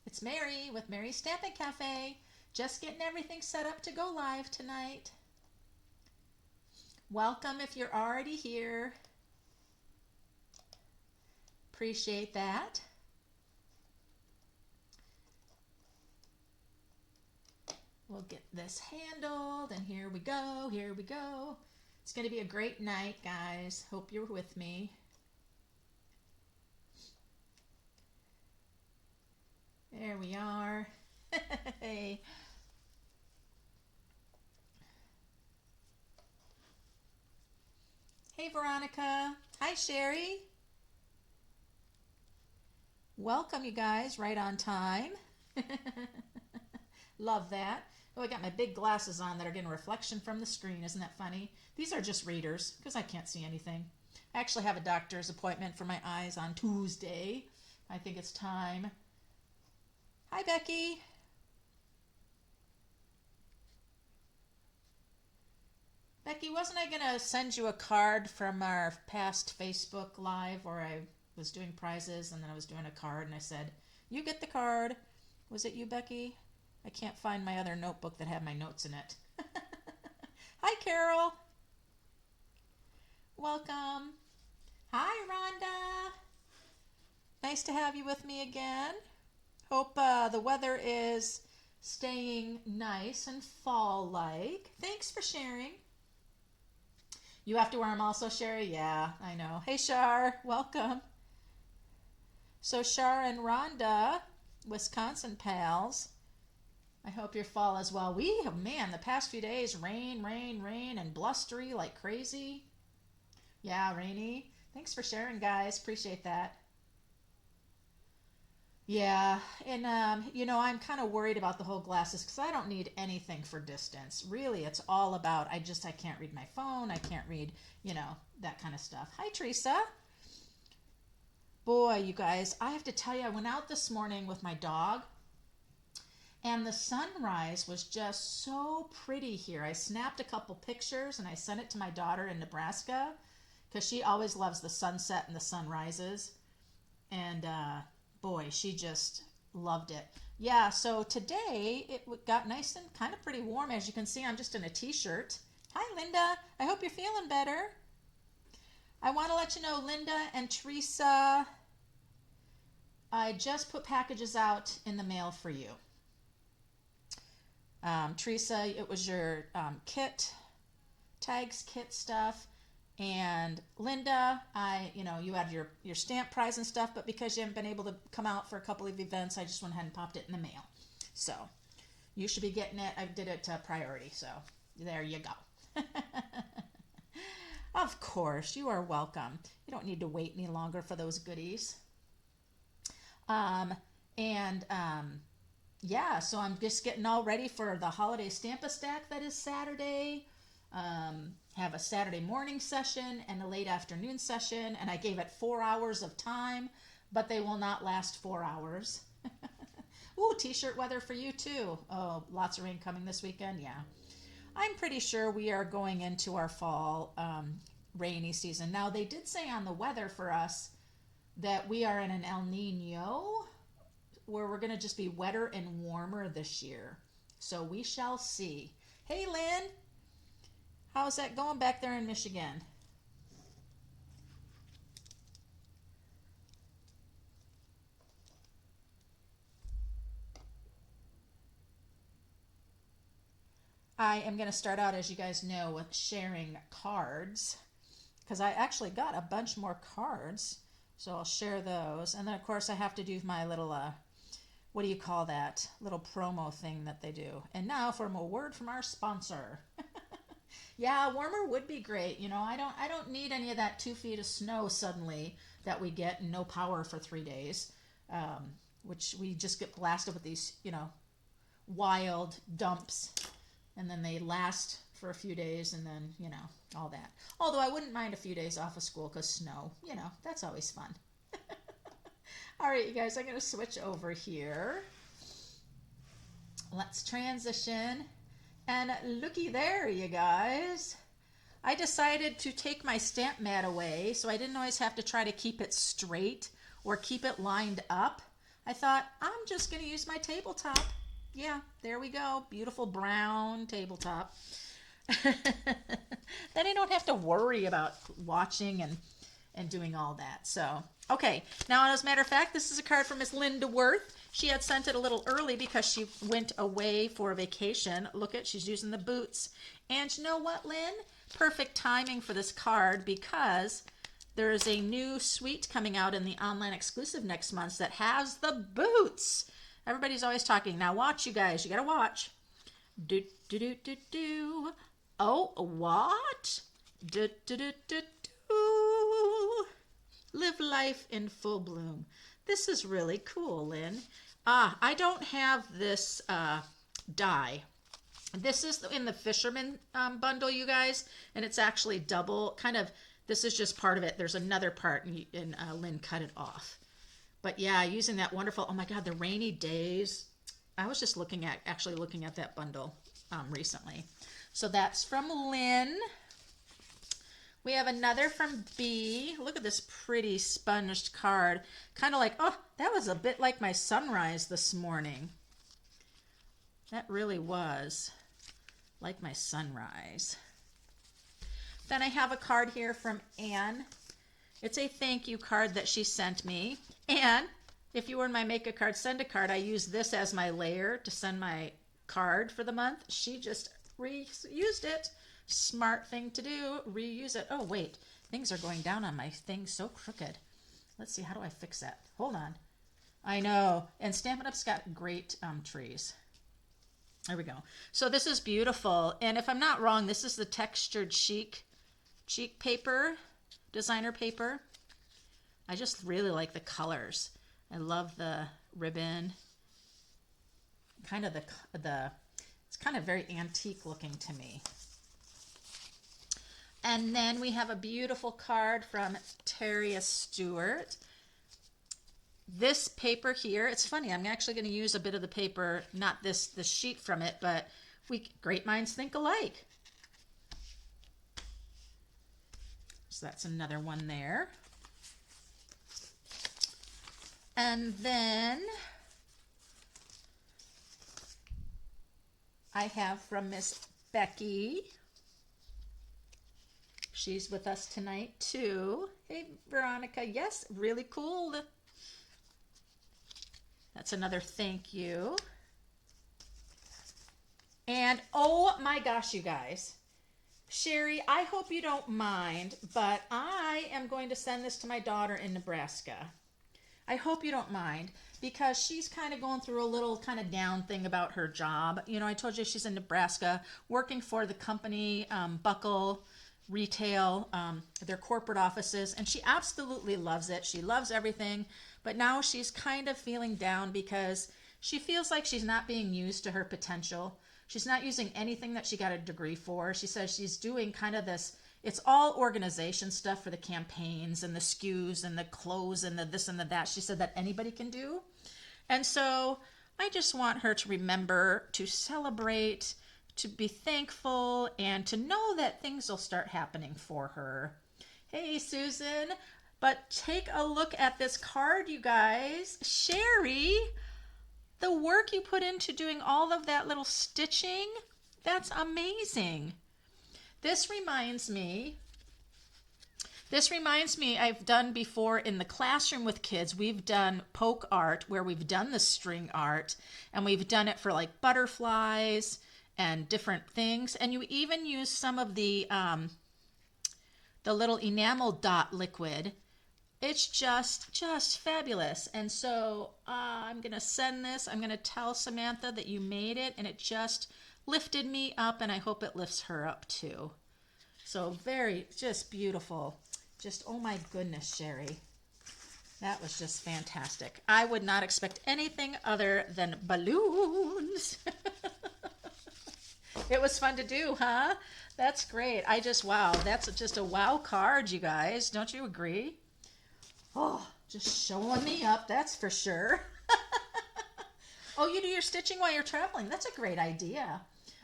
It's Mary with Mary's Stampin' Cafe. Just getting everything set up to go live tonight. Welcome if you're already here. Appreciate that. We'll get this handled, and here we go, here we go. It's going to be a great night, guys. Hope you're with me. There we are. Hey. Hey, Veronica. Hi, Sherry. Welcome, you guys, right on time. Love that. Oh, I got my big glasses on that are getting reflection from the screen. Isn't that funny? These are just readers because I can't see anything. I actually have a doctor's appointment for my eyes on Tuesday. I think it's time. Hi, Becky. Becky, wasn't I going to send you a card from our past Facebook Live where I was doing prizes and then I was doing a card and I said, you get the card. Was it you, Becky? I can't find my other notebook that had my notes in it. Hi, Carol. Welcome. Hi, Rhonda. Nice to have you with me again. Hope the weather is staying nice and fall-like. Thanks for sharing. You have to wear them also, Sherry? Yeah, I know. Hey, Shar. Welcome. So Shar and Rhonda, Wisconsin pals, I hope your fall as well. We have, man, the past few days, rain, rain, rain, and blustery like crazy. Yeah, rainy. Thanks for sharing, guys. Appreciate that. Yeah, and I'm kind of worried about the whole glasses because I don't need anything for distance. Really, it's all about I can't read my phone. I can't read, that kind of stuff. Hi, Teresa. Boy, you guys, I have to tell you, I went out this morning with my dog and the sunrise was just so pretty here. I snapped a couple pictures and I sent it to my daughter in Nebraska because she always loves the sunset and the sunrises. And boy, she just loved it. Yeah, so today it got nice and kind of pretty warm. As you can see, I'm just in a t-shirt. Hi, Linda. I hope you're feeling better. I want to let you know, Linda and Teresa, I just put packages out in the mail for you. Teresa, it was your kit, tags, kit stuff. And Linda, you had your stamp prize and stuff, but because you haven't been able to come out for a couple of events, I just went ahead and popped it in the mail. So you should be getting it. I did it priority, so there you go. Of course, you are welcome. You don't need to wait any longer for those goodies. And yeah, so I'm just getting all ready for the holiday Stamp-A-Stack that is Saturday. Have a Saturday morning session and a late afternoon session, and I gave it 4 hours of time, but they will not last 4 hours. Ooh, t-shirt weather for you too. Oh, lots of rain coming this weekend. Yeah, I'm pretty sure we are going into our fall rainy season. Now, they did say on the weather for us that we are in an El Nino where we're going to just be wetter and warmer this year. So we shall see. Hey, Lynn. How's that going back there in Michigan? I am going to start out, as you guys know, with sharing cards because I actually got a bunch more cards. So I'll share those. And then, of course, I have to do my little, what do you call that? Little promo thing that they do. And now for a word from our sponsor. Yeah, warmer would be great. I don't need any of that 2 feet of snow suddenly that we get and no power for 3 days, which we just get blasted with these, wild dumps, and then they last for a few days, and then all that. Although I wouldn't mind a few days off of school because snow, that's always fun. All right, you guys, I'm going to switch over here. Let's transition. And looky there, you guys. I decided to take my stamp mat away, so I didn't always have to try to keep it straight or keep it lined up. I thought, I'm just going to use my tabletop. Yeah, there we go. Beautiful brown tabletop. Then I don't have to worry about watching and doing all that. So, okay. Now, as a matter of fact, this is a card from Miss Linda Worth. She had sent it a little early because she went away for a vacation. Look at, she's using the boots. And you know what, Lynn? Perfect timing for this card because there is a new suite coming out in the online exclusive next month that has the boots. Everybody's always talking. Now watch, you guys. You got to watch. Do, do, do, do, do. Oh, what? Do, do, do, do, do. Live life in full bloom. This is really cool, Lynn. I don't have this die. This is in the Fisherman bundle, you guys, and it's actually double. Kind of, this is just part of it. There's another part, and Lynn cut it off. But yeah, using that wonderful, oh my God, the rainy days. I was just actually looking at that bundle recently. So that's from Lynn. We have another from B. Look at this pretty sponged card. Kind of like, oh, that was a bit like my sunrise this morning. That really was like my sunrise. Then I have a card here from Anne. It's a thank you card that she sent me. And if you were in my make a card, send a card, I use this as my layer to send my card for the month. She just reused it. Smart thing to do, reuse it. Oh wait, things are going down on my thing so crooked. Let's see, how do I fix that? Hold on. I know, and Stampin' Up's got great trees. There we go. So this is beautiful, and if I'm not wrong, this is the textured cheek paper, designer paper. I just really like the colors. I love the ribbon. Kind of it's kind of very antique looking to me. And then we have a beautiful card from Teria Stewart. This paper here, it's funny, I'm actually going to use a bit of the paper, not the sheet from it, but great minds think alike. So that's another one there. And then I have from Miss Becky. She's with us tonight too. Hey, Veronica. Yes, really cool. That's another thank you. And oh my gosh, you guys. Sherry, I hope you don't mind, but I am going to send this to my daughter in Nebraska. I hope you don't mind because she's kind of going through a little kind of down thing about her job. You know, I told you she's in Nebraska working for the company Buckle Retail, their corporate offices, and she absolutely loves it. She loves everything, but now she's kind of feeling down because she feels like she's not being used to her potential. She's not using anything that she got a degree for. She says she's doing kind of this, it's all organization stuff for the campaigns and the SKUs and the clothes and the this and the that. She said that anybody can do. And so I just want her to remember to celebrate, to be thankful, and to know that things will start happening for her. Hey, Susan. But take a look at this card, you guys. Sherry, the work you put into doing all of that little stitching, that's amazing. This reminds me, I've done before in the classroom with kids, we've done poke art where we've done the string art, and we've done it for like butterflies and different things. And you even use some of the little enamel dot liquid. It's just fabulous. And so I'm going to send this. I'm going to tell Samantha that you made it, and it just lifted me up, and I hope it lifts her up too. So just beautiful. Just, oh my goodness, Sherry. That was just fantastic. I would not expect anything other than balloons. It was fun to do, huh? That's great. Wow, that's just a wow card, you guys. Don't you agree? Oh, just showing me up, that's for sure. Oh, you do your stitching while you're traveling. That's a great idea.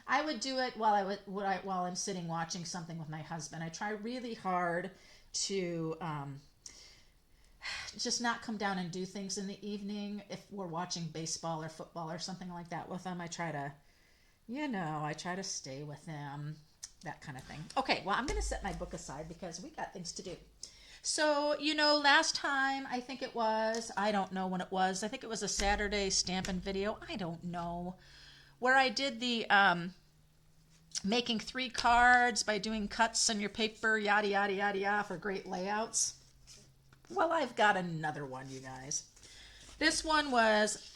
I would do it while I'm sitting watching something with my husband. I try really hard to just not come down and do things in the evening. If we're watching baseball or football or something like that with them, I try to, I try to stay with them, that kind of thing. Okay, well, I'm going to set my book aside because we got things to do. So, last time, I think it was, I don't know when it was, I think it was a Saturday Stampin' video, I don't know, where I did the making 3 cards by doing cuts on your paper, yada, yada, yada, yada, for great layouts. Well, I've got another one, you guys. This one was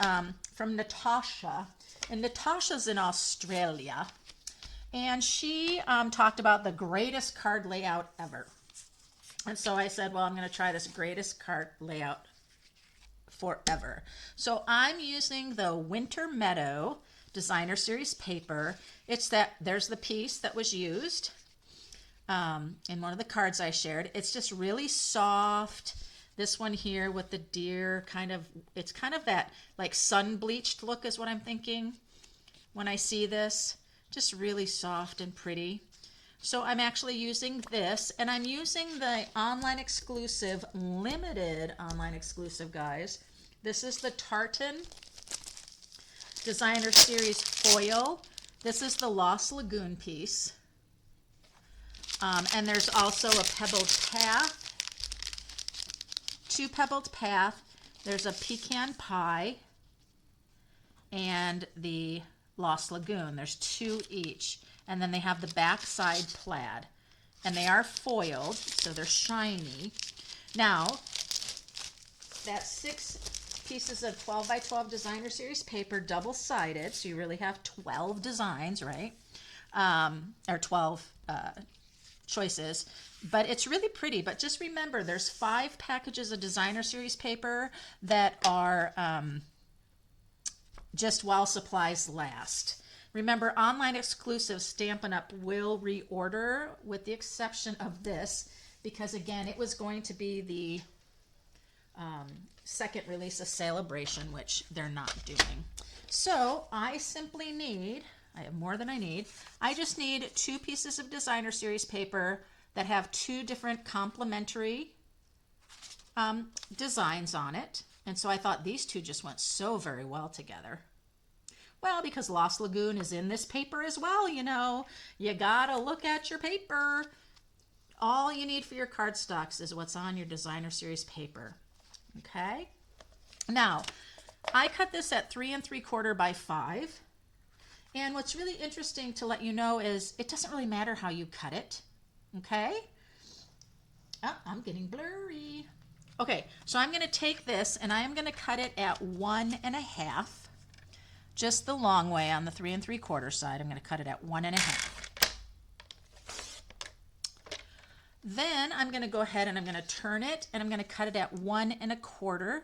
from Natasha, and Natasha's in Australia, and she talked about the greatest card layout ever. And so I said, well, I'm going to try this greatest card layout forever. So I'm using the Winter Meadow Designer Series paper. There's the piece that was used in one of the cards I shared. It's just really soft. This one here with the deer it's kind of that like sun bleached look is what I'm thinking when I see this. Just really soft and pretty. So I'm actually using this, and I'm using the online exclusive, limited online exclusive, guys. This is the Tartan Designer Series foil. This is the Lost Lagoon piece. And there's also a pebbled path, 2 pebbled path. There's a pecan pie and the Lost Lagoon. There's 2 each. And then they have the backside plaid. And they are foiled, so they're shiny. Now, that's 6 pieces of 12 by 12 Designer Series paper, double-sided, so you really have 12 designs, right? Or 12 choices. But it's really pretty. But just remember, there's 5 packages of Designer Series paper that are just while supplies last. Remember, online exclusive Stampin' Up! Will reorder, with the exception of this, because again, it was going to be the second release of Celebration, which they're not doing. So I have more than I need. I just need 2 pieces of Designer Series paper that have 2 different complementary designs on it. And so I thought these 2 just went so very well together. Well, because Lost Lagoon is in this paper as well, you gotta look at your paper. All you need for your cardstocks is what's on your Designer Series paper. Okay? Now, I cut this at 3 3/4 by 5. And what's really interesting to let you know is it doesn't really matter how you cut it. Okay? Oh, I'm getting blurry. Okay, so I'm going to take this and I am going to cut it at 1 1/2. Just the long way on the 3 3/4 side. I'm going to cut it at 1 1/2. Then I'm going to go ahead and I'm going to turn it and I'm going to cut it at 1 1/4.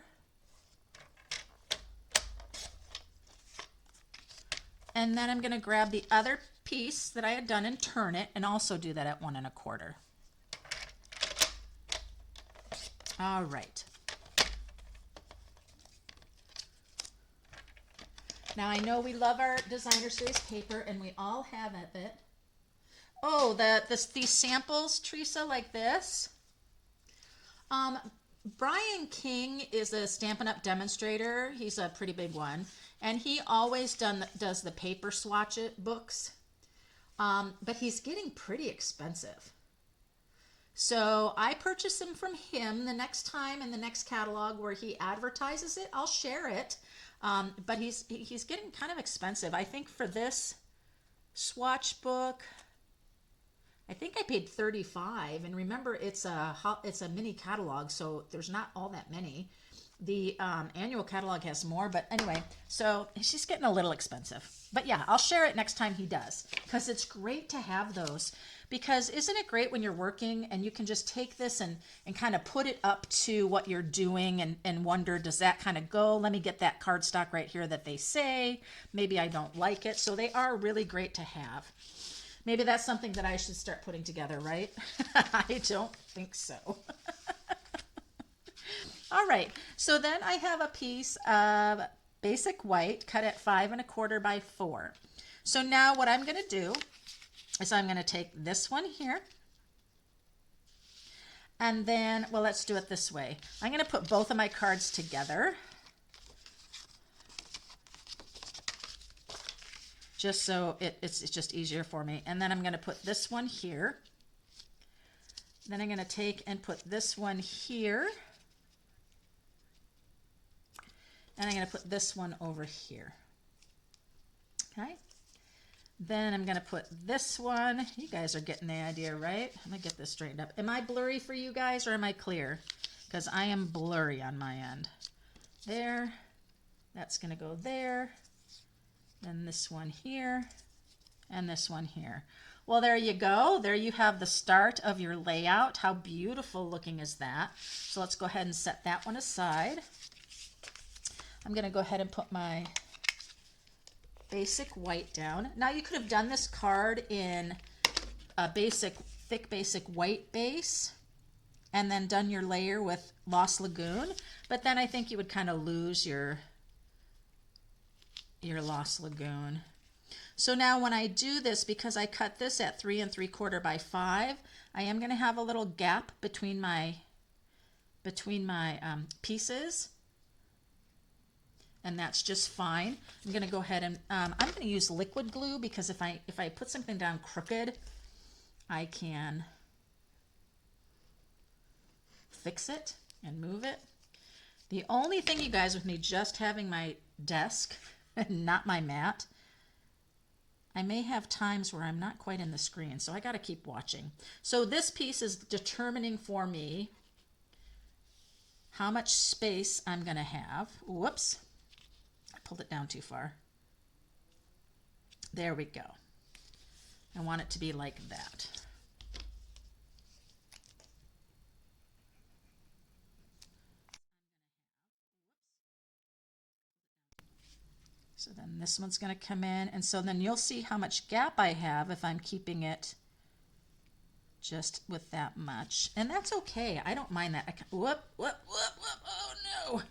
And then I'm going to grab the other piece that I had done and turn it and also do that at 1 1/4. All right. Now I know we love our Designer Series paper and we all have it. Oh, these samples, Teresa, like this. Brian King is a Stampin' Up! Demonstrator. He's a pretty big one. And he always does the paper swatch books. But he's getting pretty expensive. So I purchased them from him. The next time in the next catalog where he advertises it, I'll share it. But he's getting kind of expensive. I think for this swatch book, I think I paid $35. And remember, it's a mini catalog, so there's not all that many. The annual catalog has more, but anyway, so it's just getting a little expensive. But yeah, I'll share it next time he does, because it's great to have those. Because isn't it great when you're working and you can just take this and kind of put it up to what you're doing and wonder, does that kind of go? Let me get that cardstock right here that they say. Maybe I don't like it. So they are really great to have. Maybe that's something that I should start putting together, right? I don't think so. All right, so then I have a piece of basic white cut at 5 1/4 by 4. So now what I'm going to do is I'm going to take this one here And then, well, let's do it this way. I'm going to put both of my cards together, just so it's just easier for me. And then I'm going to put this one here. Then I'm going to take and put this one here. And I'm going to put this one over here. Okay. Then I'm going to put this one. You guys are getting the idea, right? I'm going to get this straightened up. Am I blurry for you guys or am I clear? Because I am blurry on my end. There. That's going to go there. Then this one here. And this one here. Well, there you go. There you have the start of your layout. How beautiful looking is that? So let's go ahead and set that one aside. I'm going to go ahead and put my basic white down. Now you could have done this card in a thick basic white base and then done your layer with Lost Lagoon, but then I think you would kind of lose your Lost Lagoon. So now when I do this, because I cut this at 3 3/4 by 5, I am going to have a little gap between my pieces. And that's just fine. I'm going to go ahead and I'm going to use liquid glue because if I put something down crooked, I can fix it and move it. The only thing, you guys, with me just having my desk and not my mat, I may have times where I'm not quite in the screen, so I got to keep watching. So this piece is determining for me how much space I'm going to have. Whoops. Pulled it down too far. There we go. I want it to be like that. So then this one's going to come in, and so then you'll see how much gap I have if I'm keeping it just with that much. And that's okay. I don't mind that. Whoop. Oh no.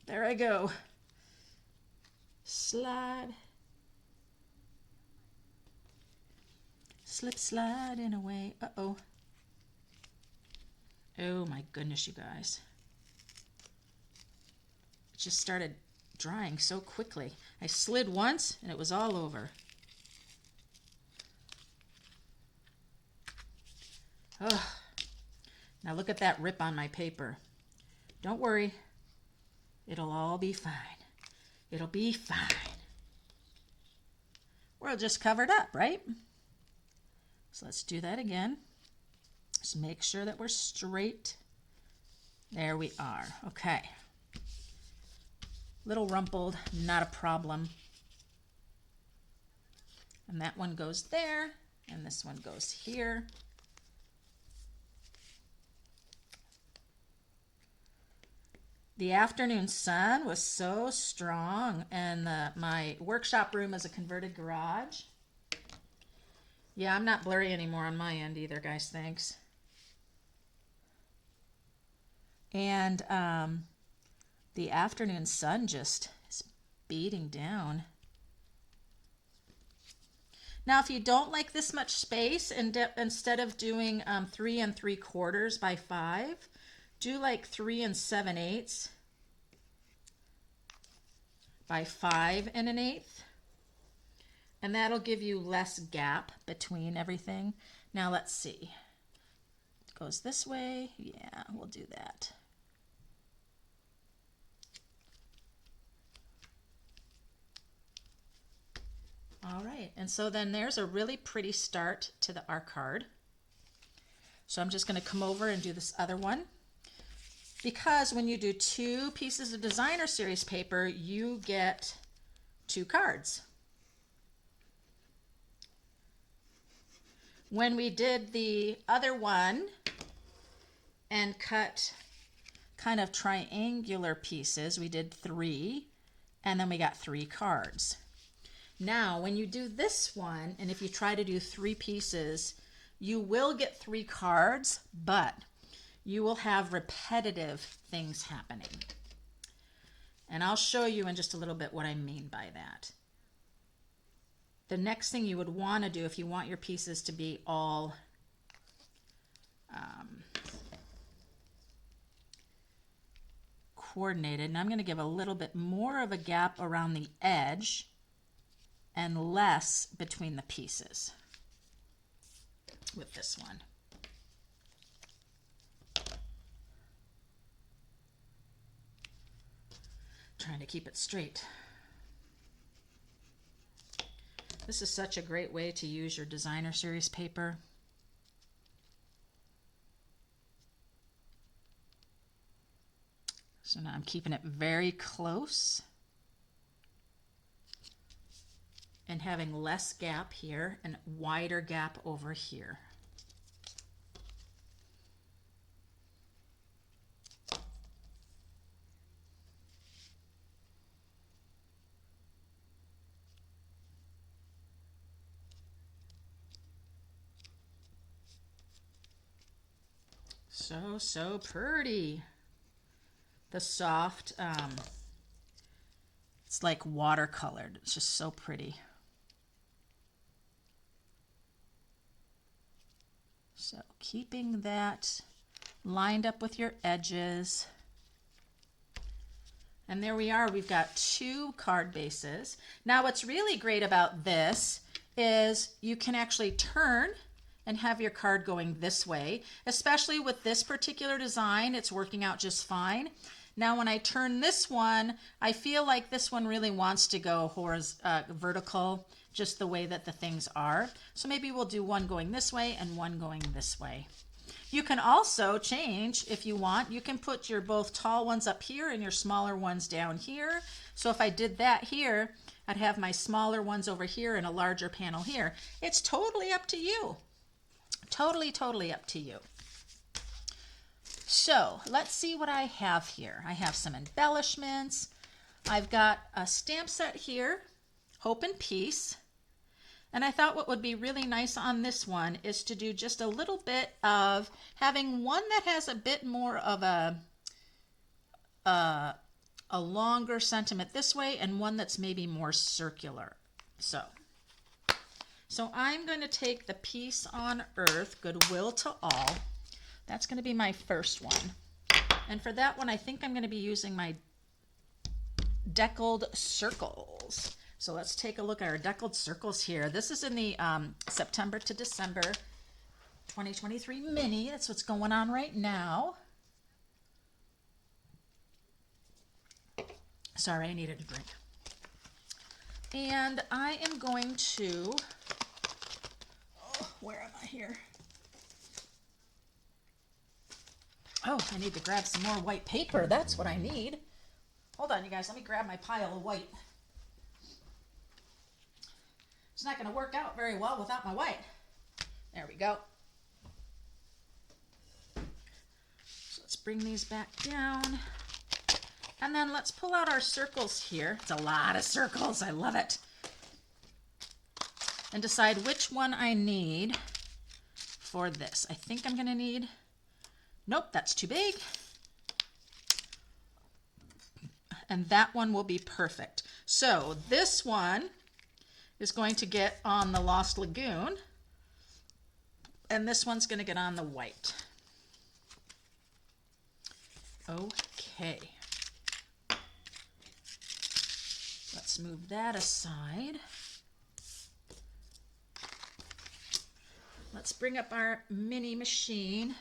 There I go. Slide. Slip sliding away. Uh-oh. Oh my goodness, you guys. It just started drying so quickly. I slid once and it was all over. Oh. Now look at that rip on my paper. Don't worry. It'll all be fine. It'll be fine. We're just covered up, right? So let's do that again. Just make sure that we're straight. There we are. Okay. Little rumpled, not a problem. And that one goes there, and this one goes here. The afternoon sun was so strong, and my workshop room is a converted garage. Yeah, I'm not blurry anymore on my end either, guys, thanks. And the afternoon sun just is beating down. Now, if you don't like this much space, and instead of doing 3 3/4 by 5, do like 3 7/8 by 5 1/8, and that'll give you less gap between everything. Now let's see. It goes this way. Yeah, we'll do that. All right, and so then there's a really pretty start to our card. So I'm just going to come over and do this other one. Because when you do 2 pieces of designer series paper, you get 2 cards. When we did the other one and cut kind of triangular pieces, we did 3, and then we got 3 cards. Now, when you do this one, and if you try to do 3 pieces, you will get 3 cards, but you will have repetitive things happening. And I'll show you in just a little bit what I mean by that. The next thing you would want to do if you want your pieces to be all coordinated, and I'm going to give a little bit more of a gap around the edge and less between the pieces with this one. Trying to keep it straight. This is such a great way to use your designer series paper. So now I'm keeping it very close and having less gap here and wider gap over here. So pretty. The soft, it's like watercolored. It's just so pretty. So keeping that lined up with your edges. And there we are. We've got 2 card bases. Now what's really great about this is you can actually turn and have your card going this way. Especially with this particular design, it's working out just fine. Now when I turn this one, I feel like this one really wants to go vertical, just the way that the things are. So maybe we'll do one going this way and one going this way. You can also change if you want. You can put your both tall ones up here and your smaller ones down here. So if I did that here, I'd have my smaller ones over here and a larger panel here. It's totally up to you. Totally up to you. So let's see what I have here. I have some embellishments. I've got a stamp set here, Hope and Peace. And I thought what would be really nice on this one is to do just a little bit of having one that has a bit more of a longer sentiment this way and one that's maybe more circular. So I'm going to take the Peace on Earth, Goodwill to All. That's going to be my first one. And for that one, I think I'm going to be using my deckled circles. So let's take a look at our deckled circles here. This is in the September to December 2023 mini. That's what's going on right now. Sorry, I needed a drink. And I am going to, where am I here? Oh, I need to grab some more white paper. That's what I need. Hold on, you guys. Let me grab my pile of white. It's not going to work out very well without my white. There we go. So let's bring these back down. And then let's pull out our circles here. It's a lot of circles. I love it. And decide which one I need for this. I think I'm going to need... Nope, that's too big. And that one will be perfect. So this one is going to get on the Lost Lagoon. And this one's going to get on the white. Okay. Let's move that aside. Let's bring up our mini machine.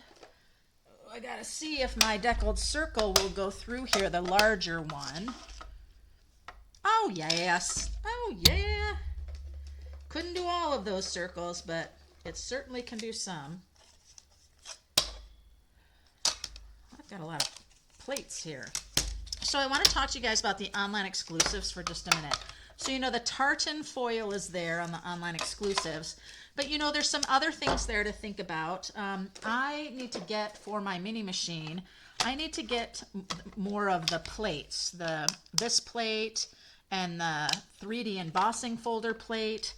I gotta see if my deckled circle will go through here, the larger one. Oh yes, oh yeah. Couldn't do all of those circles, but it certainly can do some. I've got a lot of plates here. So I want to talk to you guys about the online exclusives for just a minute. So you know the tartan foil is there on the online exclusives, but you know there's some other things there to think about. I need to get, for my mini machine, I need to get more of the plates, this plate and the 3D embossing folder plate,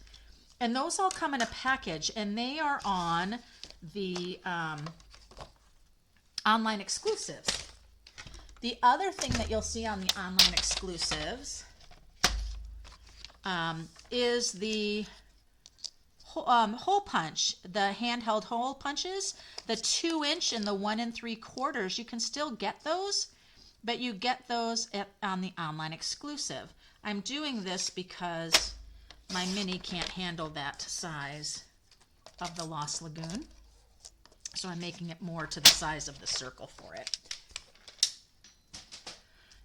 and those all come in a package, and they are on the online exclusives. The other thing that you'll see on the online exclusives is the hole punch, the handheld hole punches, the 2-inch and the 1 3/4. You can still get those but you get those on the online exclusive. I'm doing this because my mini can't handle that size of the Lost Lagoon. So I'm making it more to the size of the circle for it.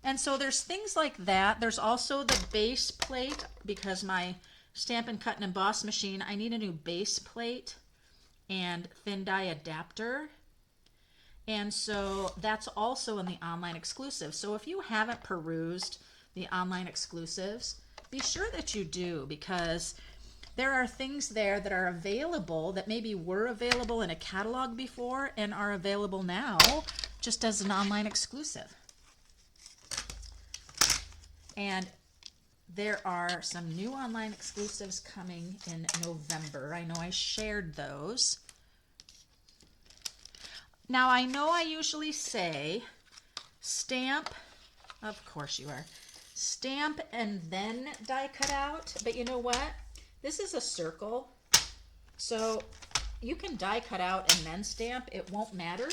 And so there's things like that. There's also the base plate, because my Stampin' Cut and Emboss machine, I need a new base plate and thin die adapter. And so that's also in the online exclusive. So if you haven't perused the online exclusives, be sure that you do, because there are things there that are available that maybe were available in a catalog before and are available now just as an online exclusive. And there are some new online exclusives coming in November. I know I shared those. Now, I know I usually say stamp, of course you are, stamp and then die cut out, but you know what? This is a circle, so you can die cut out and then stamp. It won't matter.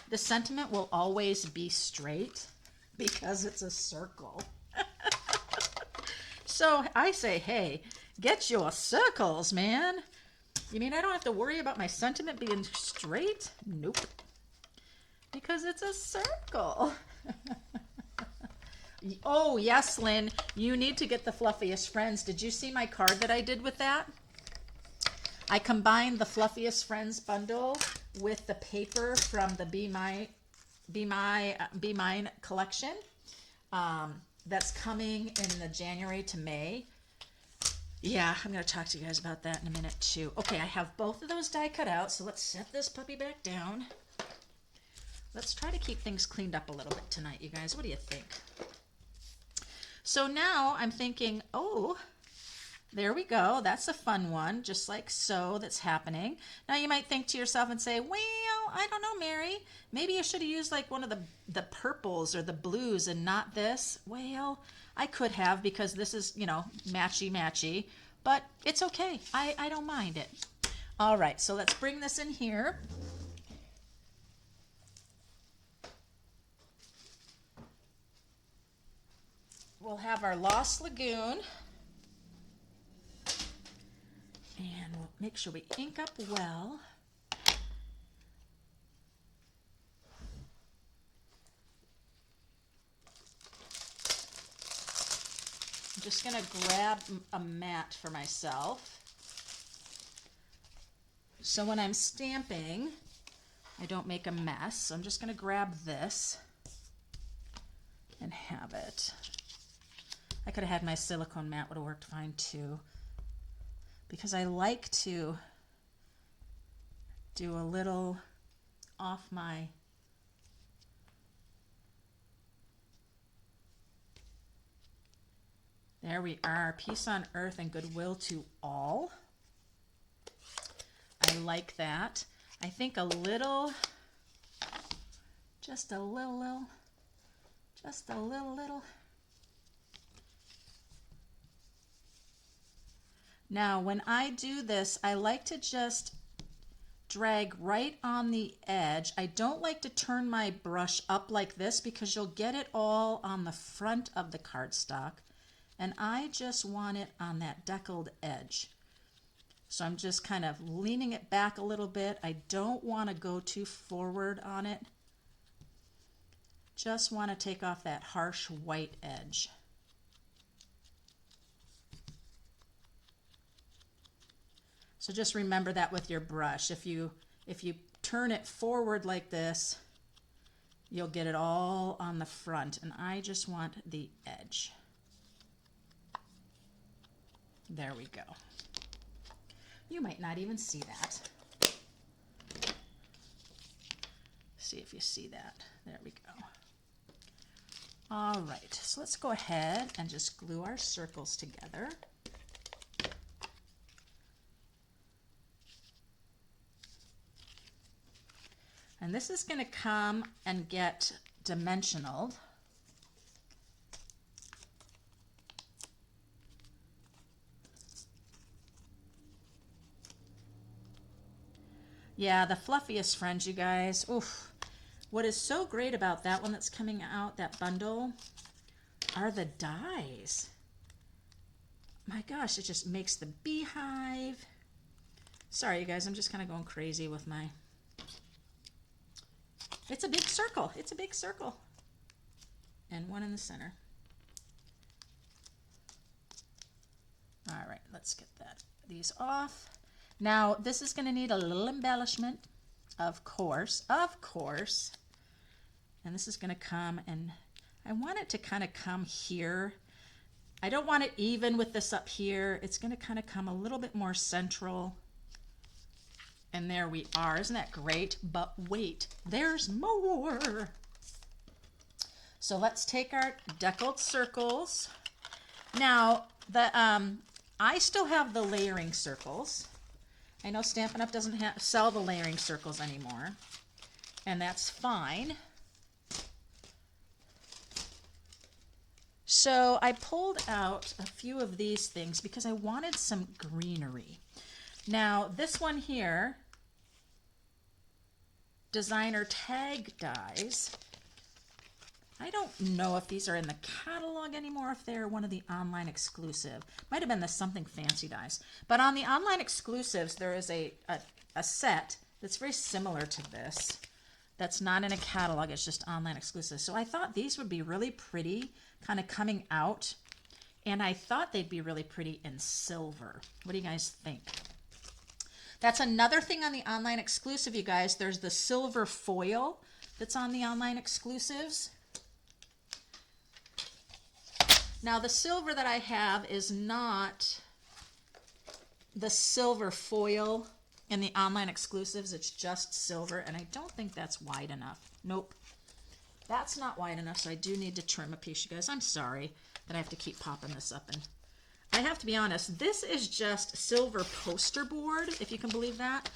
The sentiment will always be straight because it's a circle. So I say, hey, get your circles, man. You mean I don't have to worry about my sentiment being straight? Nope. Because it's a circle. Oh, yes, Lynn, you need to get the Fluffiest Friends. Did you see my card that I did with that? I combined the Fluffiest Friends bundle with the paper from the Be Mine collection. That's coming in the January to May. Yeah, I'm going to talk to you guys about that in a minute too. Okay, I have both of those die cut out, so let's set this puppy back down. Let's try to keep things cleaned up a little bit tonight, you guys. What do you think? So now I'm thinking, oh, there we go. That's a fun one, just like so, that's happening. Now you might think to yourself and say, well, I don't know, Mary. Maybe you should have used like one of the purples or the blues and not this. Well, I could have, because this is, you know, matchy-matchy, but it's okay. I don't mind it. All right, so let's bring this in here. We'll have our Lost Lagoon. And we'll make sure we ink up well. I'm just going to grab a mat for myself. So when I'm stamping, I don't make a mess. So I'm just going to grab this and have it. I could have had my silicone mat, would have worked fine too, because I like to do a little off my there we are. Peace on earth and goodwill to all. I like that. I think a little, just a little. Now, when I do this, I like to just drag right on the edge. I don't like to turn my brush up like this, because you'll get it all on the front of the cardstock, and I just want it on that deckled edge. So I'm just kind of leaning it back a little bit. I don't want to go too forward on it. Just want to take off that harsh white edge. So just remember that with your brush. If you turn it forward like this, you'll get it all on the front, and I just want the edge. There we go. You might not even see that. See if you see that. There we go. All right, so let's go ahead and just glue our circles together. And this is going to come and get dimensional. Yeah, the Fluffiest Friends, you guys. Oof. What is so great about that one that's coming out, that bundle, are the dies. My gosh, it just makes the beehive. Sorry, you guys, I'm just kind of going crazy with my... It's a big circle. It's a big circle. And one in the center. All right, let's get these off. Now, this is going to need a little embellishment, of course. And this is going to come, and I want it to kind of come here. I don't want it even with this up here. It's going to kind of come a little bit more central. And there we are. Isn't that great? But wait, there's more. So let's take our deckled circles. Now, I still have the layering circles. I know Stampin' Up! Doesn't sell the layering circles anymore, and that's fine. So I pulled out a few of these things because I wanted some greenery. Now, this one here, designer tag dies. I don't know if these are in the catalog anymore, if they're one of the online exclusive. Might have been the Something Fancy dies. But on the online exclusives, there is a set that's very similar to this. That's not in a catalog, it's just online exclusive. So I thought these would be really pretty, kind of coming out. And I thought they'd be really pretty in silver. What do you guys think? That's another thing on the online exclusive, you guys. There's the silver foil that's on the online exclusives. Now, the silver that I have is not the silver foil in the online exclusives. It's just silver, and I don't think that's wide enough. Nope. That's not wide enough, so I do need to trim a piece, you guys. I'm sorry that I have to keep popping this up. And I have to be honest, this is just silver poster board, if you can believe that.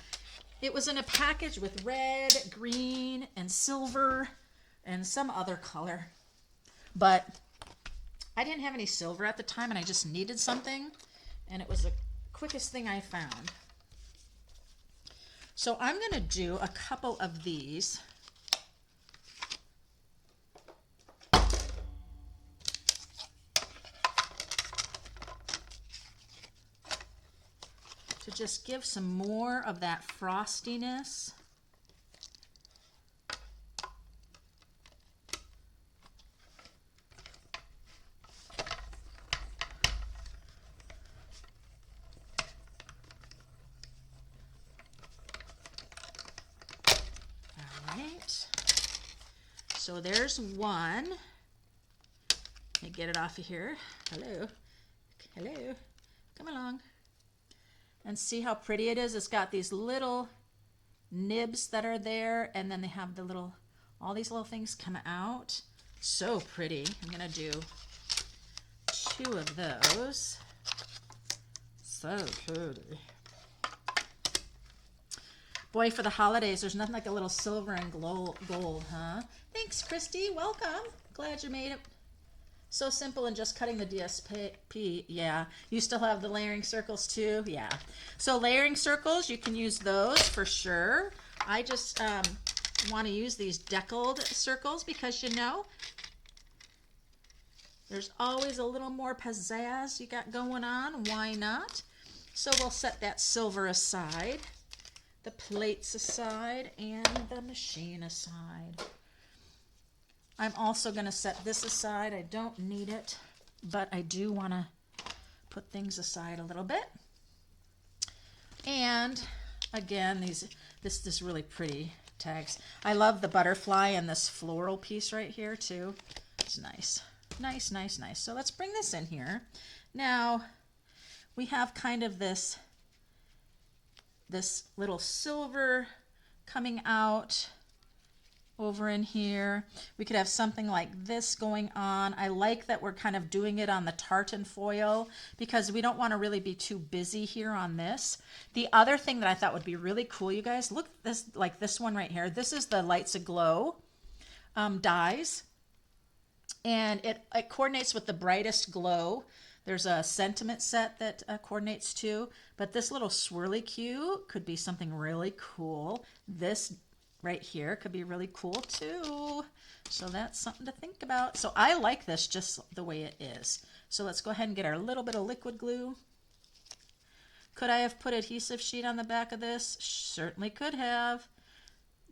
It was in a package with red, green, and silver, and some other color. But I didn't have any silver at the time, and I just needed something, and it was the quickest thing I found. So I'm going to do a couple of these. To just give some more of that frostiness. So there's one. Let me get it off of here. Hello. Hello. Come along. And see how pretty it is? It's got these little nibs that are there, and then they have the little, all these little things come out. So pretty. I'm going to do 2 of those. So pretty. Boy, for the holidays, there's nothing like a little silver and gold, huh? Thanks, Christy. Welcome. Glad you made it. So simple and just cutting the DSP. Yeah. You still have the layering circles too? Yeah. So layering circles, you can use those for sure. I just want to use these deckled circles because, you know, there's always a little more pizzazz you got going on. Why not? So we'll set that silver aside, the plates aside, and the machine aside. I'm also going to set this aside. I don't need it, but I do want to put things aside a little bit. And again, this really pretty tags. I love the butterfly and this floral piece right here too. It's nice. Nice, nice, nice. So let's bring this in here. Now we have kind of this little silver coming out over in here. We could have something like this going on. I like that we're kind of doing it on the tartan foil because we don't want to really be too busy here on this. The other thing that I thought would be really cool, you guys, look this, like this one right here. This is the Lights Aglow dies, and it coordinates with the Brightest Glow. There's a sentiment set that coordinates too, but this little swirly cue could be something really cool. This right here could be really cool too. So that's something to think about. So I like this just the way it is. So let's go ahead and get our little bit of liquid glue. Could I have put adhesive sheet on the back of this? Certainly could have.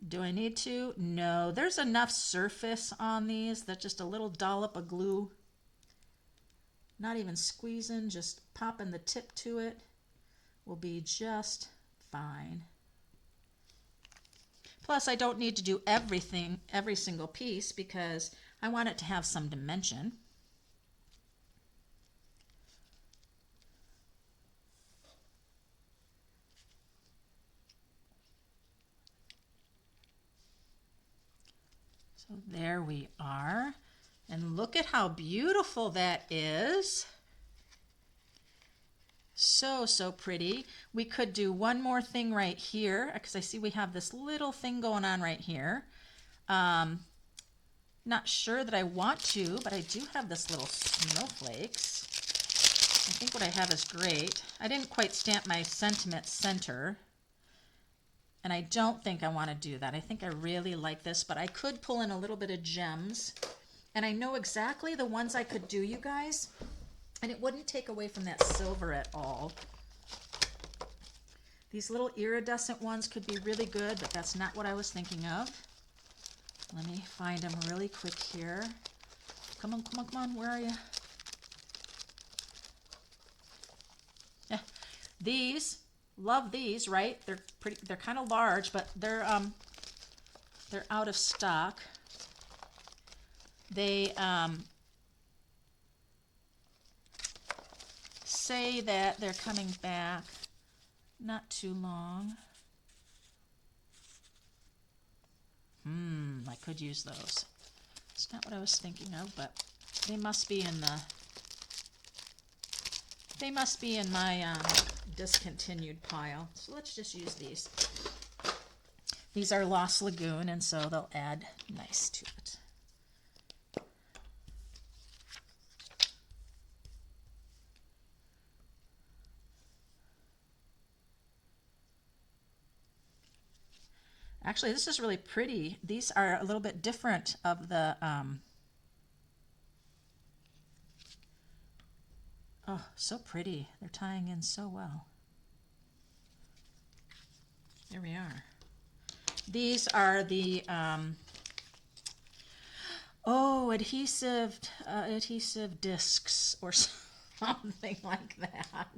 Do I need to? No, there's enough surface on these that just a little dollop of glue, not even squeezing, just popping the tip to it will be just fine. Plus, I don't need to do everything, every single piece, because I want it to have some dimension. So there we are. And look at how beautiful that is. So, so pretty. We could do one more thing right here, because I see we have this little thing going on right here. Not sure that I want to, but I do have this little snowflakes. I think what I have is great. I didn't quite stamp my sentiment center, and I don't think I want to do that. I think I really like this, but I could pull in a little bit of gems, and I know exactly the ones I could do, you guys, and it wouldn't take away from that silver at all. These little iridescent ones could be really good, but that's not what I was thinking of. Let me find them really quick here. Come on, come on, come on, where are you? Yeah, these, love these, right? They're pretty, they're kind of large, but they're out of stock. They say that they're coming back not too long. I could use those. It's not what I was thinking of, but they must be in my discontinued pile. So let's just use these. These are Lost Lagoon, and so they'll add nice to it. Actually, this is really pretty. These are a little bit different of the, oh, so pretty. They're tying in so well. There we are. These are the, adhesive discs or something like that.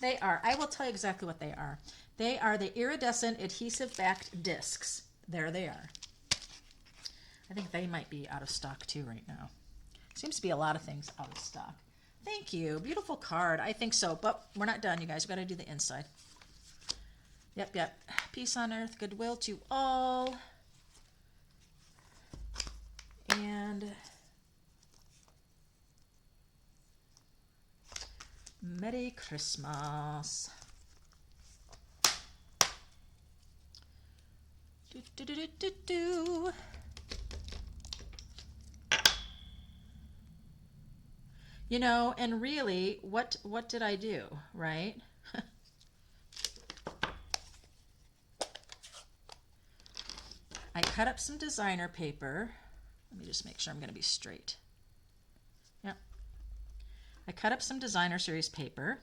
They are, I will tell you exactly what they are. They are the iridescent adhesive backed discs. There they are. I think they might be out of stock too right now. Seems to be a lot of things out of stock. Thank you. Beautiful card. I think so, but we're not done, you guys. We've got to do the inside. Yep. Peace on earth, goodwill to all. And Merry Christmas. Do. You know, and really, what did I do, right? I cut up some designer paper. Let me just make sure I'm going to be straight. Yep. I cut up some designer series paper.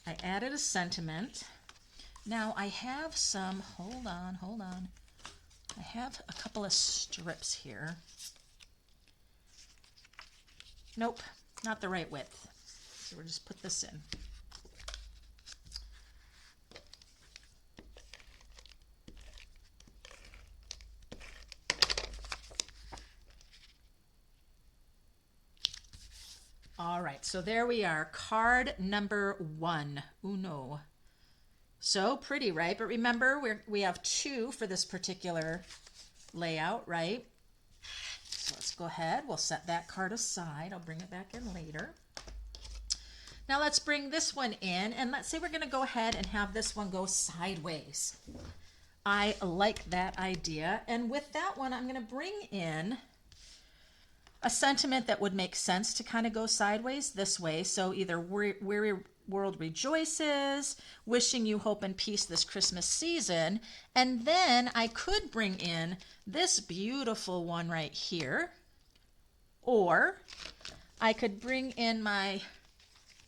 I added a sentiment. Now I have some, hold on. I have a couple of strips here. Nope, not the right width. So we'll just put this in. All right, so there we are, card number 1, uno. So pretty, right? But remember, we have 2 for this particular layout, right? So let's go ahead, we'll set that card aside. I'll bring it back in later. Now let's bring this one in, and let's say we're gonna go ahead and have this one go sideways. I like that idea, and with that one, I'm gonna bring in a sentiment that would make sense to kind of go sideways this way. So either weary world rejoices, wishing you hope and peace this Christmas season. And then I could bring in this beautiful one right here. Or I could bring in my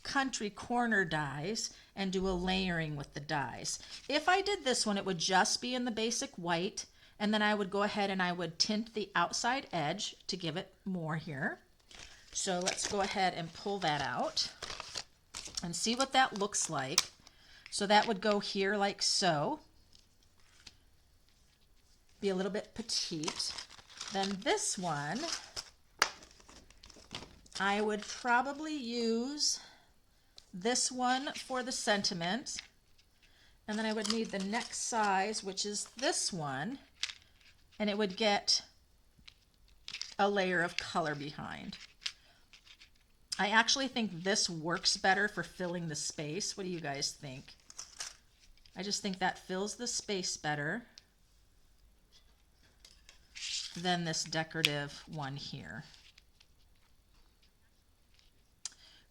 country corner dies and do a layering with the dies. If I did this one, it would just be in the basic white, and then I would go ahead and I would tint the outside edge to give it more here. So let's go ahead and pull that out and see what that looks like. So that would go here like so. Be a little bit petite. Then this one, I would probably use this one for the sentiment. And then I would need the next size, which is this one. And it would get a layer of color behind. I actually think this works better for filling the space. What do you guys think? I just think that fills the space better than this decorative one here.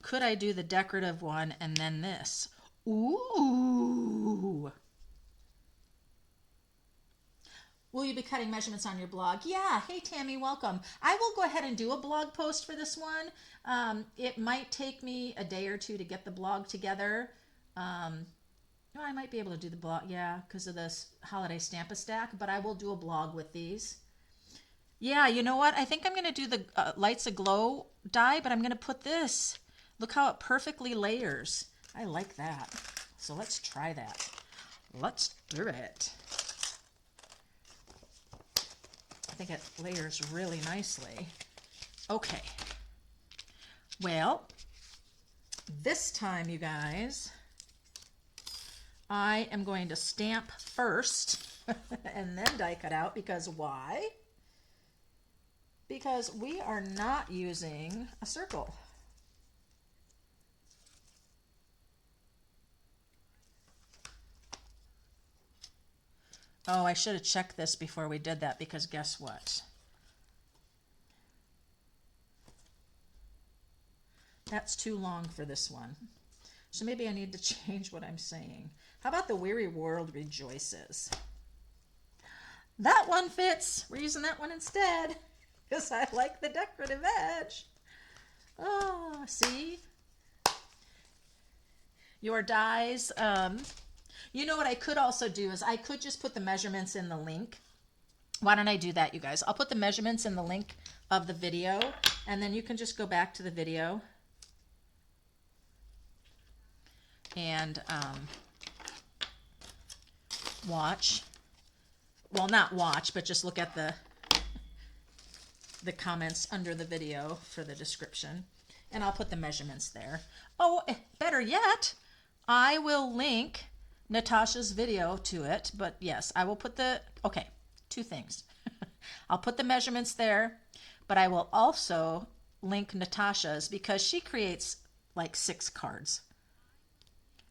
Could I do the decorative one and then this? Ooh! Will you be cutting measurements on your blog? Yeah. Hey, Tammy, welcome. I will go ahead and do a blog post for this one. It might take me a day or two to get the blog together. I might be able to do the blog, yeah, because of this holiday Stamp-A-Stack, but I will do a blog with these. Yeah, you know what? I think I'm going to do the Lights Aglow die, but I'm going to put this. Look how it perfectly layers. I like that. So let's try that. Let's do it. I think it layers really nicely. Okay. Well, this time, you guys, I am going to stamp first and then die cut out, because why? Because we are not using a circle. Oh, I should have checked this before we did that, because guess what? That's too long for this one. So maybe I need to change what I'm saying. How about the weary world rejoices? That one fits. We're using that one instead because I like the decorative edge. Oh, see? Your dies. You know what I could also do is I could just put the measurements in the link. Why don't I do that, you guys? I'll put the measurements in the link of the video, and then you can just go back to the video and watch. Well, not watch, but just look at the comments under the video for the description, and I'll put the measurements there. Oh, better yet, I will link Natasha's video to it, but yes, I will put the, okay, two things. I'll put the measurements there, but I will also link Natasha's, because she creates like 6 cards.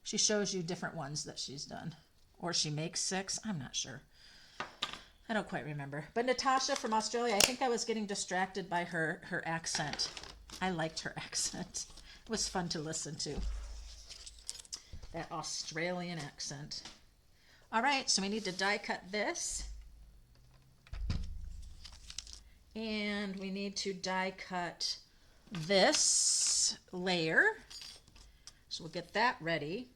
She shows you different ones that she's done, or she makes 6, I'm not sure. I don't quite remember. But Natasha from Australia, I think I was getting distracted by her accent. I liked her accent. It was fun to listen to. That Australian accent. All right, so we need to die cut this. And we need to die cut this layer. So we'll get that ready.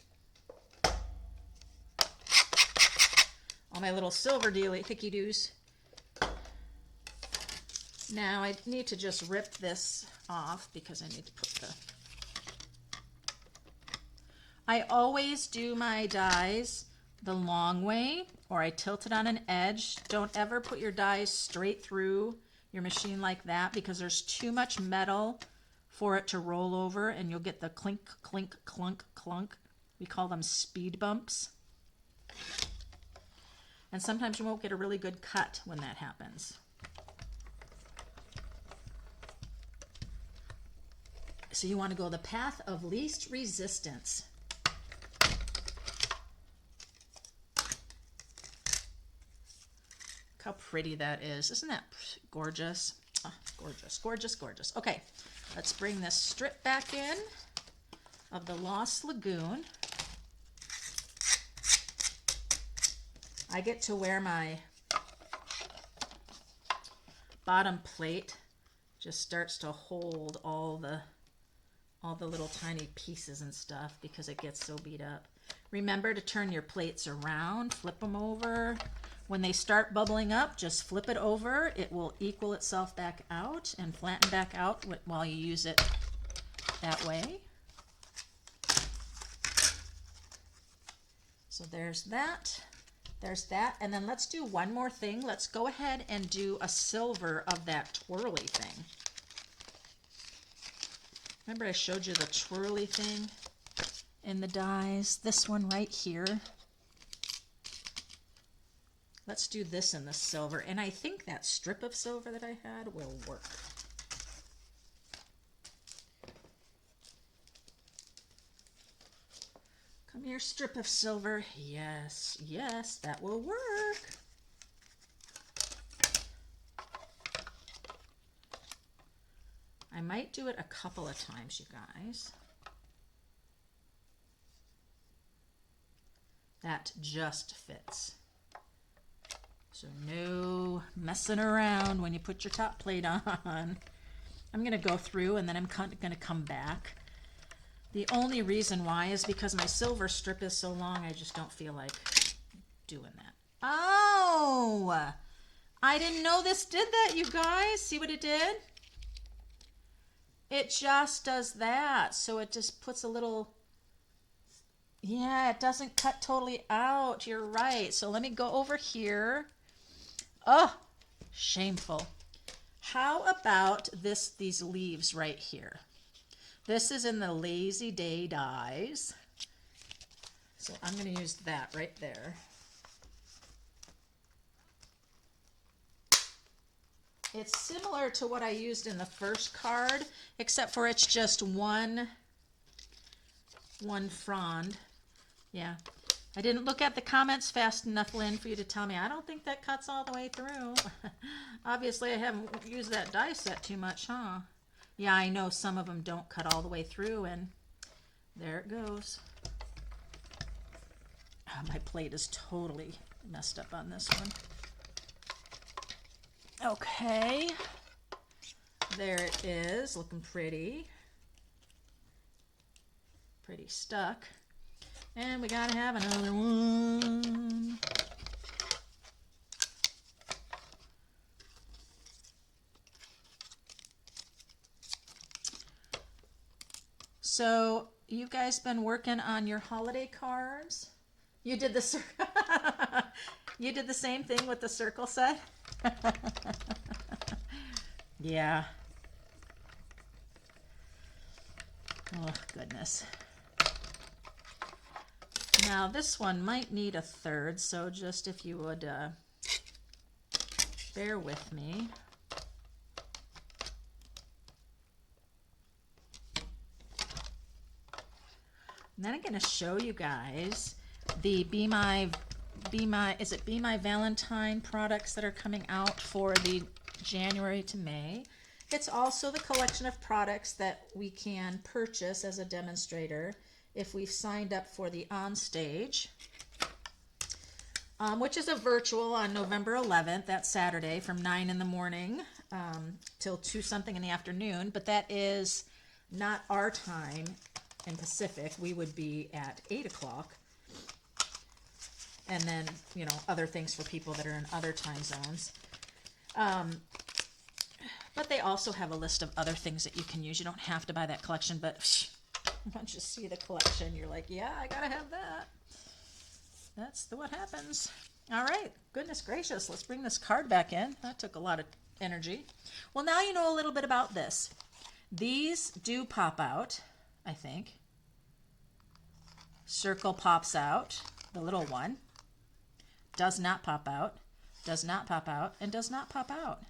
All my little silver hickey-doos. Now I need to just rip this off because I need to put the... I always do my dies the long way, or I tilt it on an edge. Don't ever put your dies straight through your machine like that, because there's too much metal for it to roll over, and you'll get the clink, clink, clunk, clunk. We call them speed bumps. And sometimes you won't get a really good cut when that happens. So you want to go the path of least resistance. Look how pretty that is. Isn't that gorgeous? Gorgeous, gorgeous, gorgeous. Okay, let's bring this strip back in of the Lost Lagoon. I get to wear my bottom plate just starts to hold all the little tiny pieces and stuff because it gets so beat up. Remember to turn your plates around, flip them over. When they start bubbling up, just flip it over. It will equal itself back out and flatten back out while you use it that way. So there's that. There's that. And then let's do one more thing. Let's go ahead and do a silver of that twirly thing. Remember I showed you the twirly thing in the dies? This one right here. Let's do this in the silver. And I think that strip of silver that I had will work. Come here, strip of silver. Yes, yes, that will work. I might do it a couple of times, you guys. That just fits. So no messing around when you put your top plate on. I'm going to go through and then I'm going to come back. The only reason why is because my silver strip is so long, I just don't feel like doing that. Oh, I didn't know this did that, you guys. See what it did? It just does that. So it just puts a little, yeah, it doesn't cut totally out. You're right. So let me go over here. Oh, shameful. How about these leaves right here? This is in the Lazy Day dies. So I'm going to use that right there. It's similar to what I used in the first card, except for it's just one frond. Yeah. I didn't look at the comments fast enough, Lynn, for you to tell me. I don't think that cuts all the way through. Obviously, I haven't used that die set too much, huh? Yeah, I know some of them don't cut all the way through, and there it goes. Oh, my plate is totally messed up on this one. Okay. There it is, looking pretty. Pretty stuck. And we gotta have another one. So you guys been working on your holiday cards? You did the you did the same thing with the circle set? Yeah. Oh, goodness. Now this one might need a third, so just if you would bear with me. And then I'm going to show you guys the Be My Valentine products that are coming out for the January to May. It's also the collection of products that we can purchase as a demonstrator if we've signed up for the On-Stage, which is a virtual on November 11th, that's Saturday, from 9 in the morning till 2 something in the afternoon, but that is not our time in Pacific. We would be at 8 o'clock. And then, you know, other things for people that are in other time zones. But they also have a list of other things that you can use. You don't have to buy that collection, but once you see the collection, you're like, yeah, I gotta have that. That's what happens. All right, goodness gracious, let's bring this card back in. That took a lot of energy. Well, now you know a little bit about this. These do pop out, I think. Circle pops out, the little one. Does not pop out, does not pop out, and does not pop out.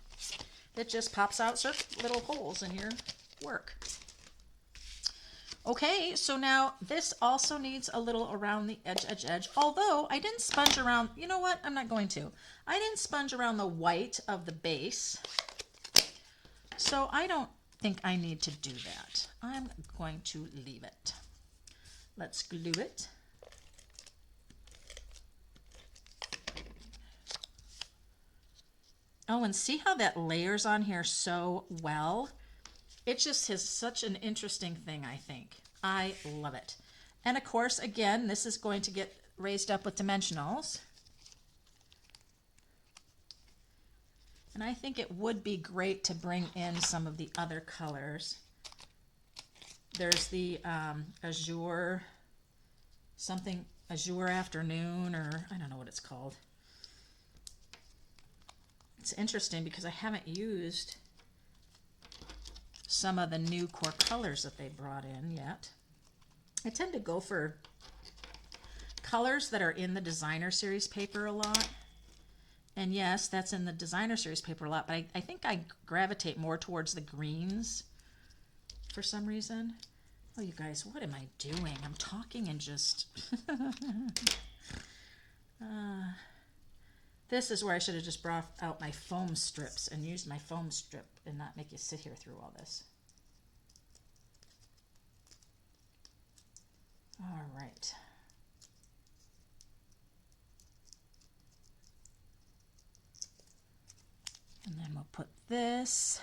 It just pops out little holes in your work. Okay, so now this also needs a little around the edge, although I didn't sponge around, you know what, I'm not going to. I didn't sponge around the white of the base. So I don't think I need to do that. I'm going to leave it. Let's glue it. Oh, and see how that layers on here so well? It just is such an interesting thing, I think. I love it. And of course, again, this is going to get raised up with dimensionals. And I think it would be great to bring in some of the other colors. There's the Azure, something, Azure Afternoon, or I don't know what it's called. It's interesting because I haven't used some of the new core colors that they brought in yet. I tend to go for colors that are in the designer series paper a lot. And yes, that's in the designer series paper a lot, but I think I gravitate more towards the greens for some reason. Oh, you guys, what am I doing? I'm talking and just... This is where I should have just brought out my foam strips and used my foam strip and not make you sit here through all this. All right. And then we'll put this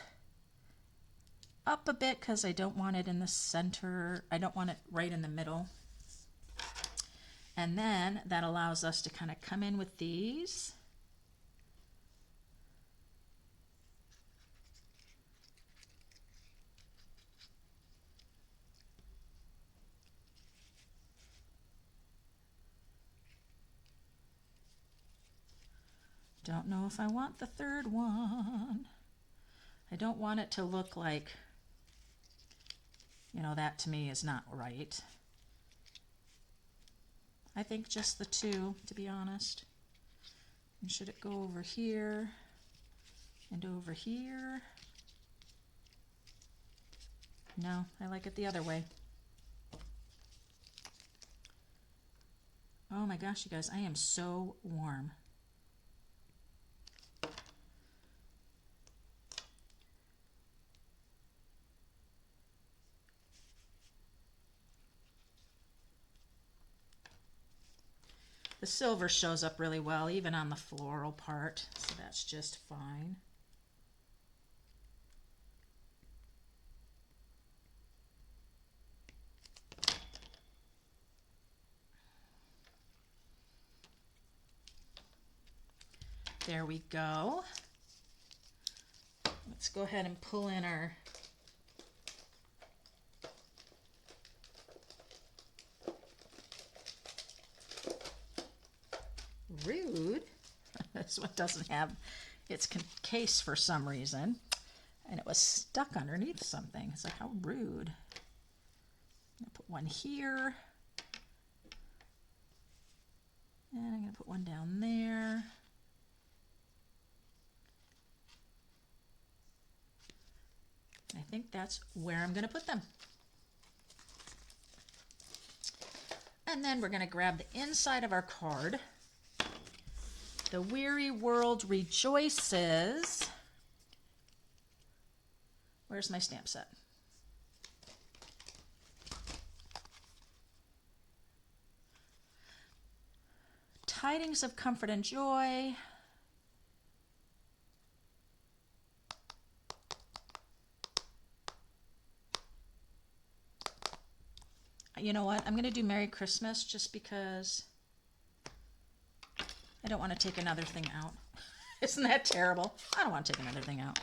up a bit because I don't want it in the center. I don't want it right in the middle. And then that allows us to kind of come in with these. Don't know if I want the third one. I don't want it to look like, you know, that to me is not right. I think just the two, to be honest. And should it go over here and over here? No, I like it the other way. Oh my gosh, you guys, I am so warm. The silver shows up really well, even on the floral part, so that's just fine. There we go. Let's go ahead and pull in our rude. This one doesn't have its case for some reason, and it was stuck underneath something. It's like, how rude. I'm gonna put one here, and I'm gonna put one down there. I think that's where I'm gonna put them. And then we're gonna grab the inside of our card. The weary world rejoices. Where's my stamp set? Tidings of comfort and joy. You know what? I'm going to do Merry Christmas just because I don't want to take another thing out. Isn't that terrible? I don't want to take another thing out.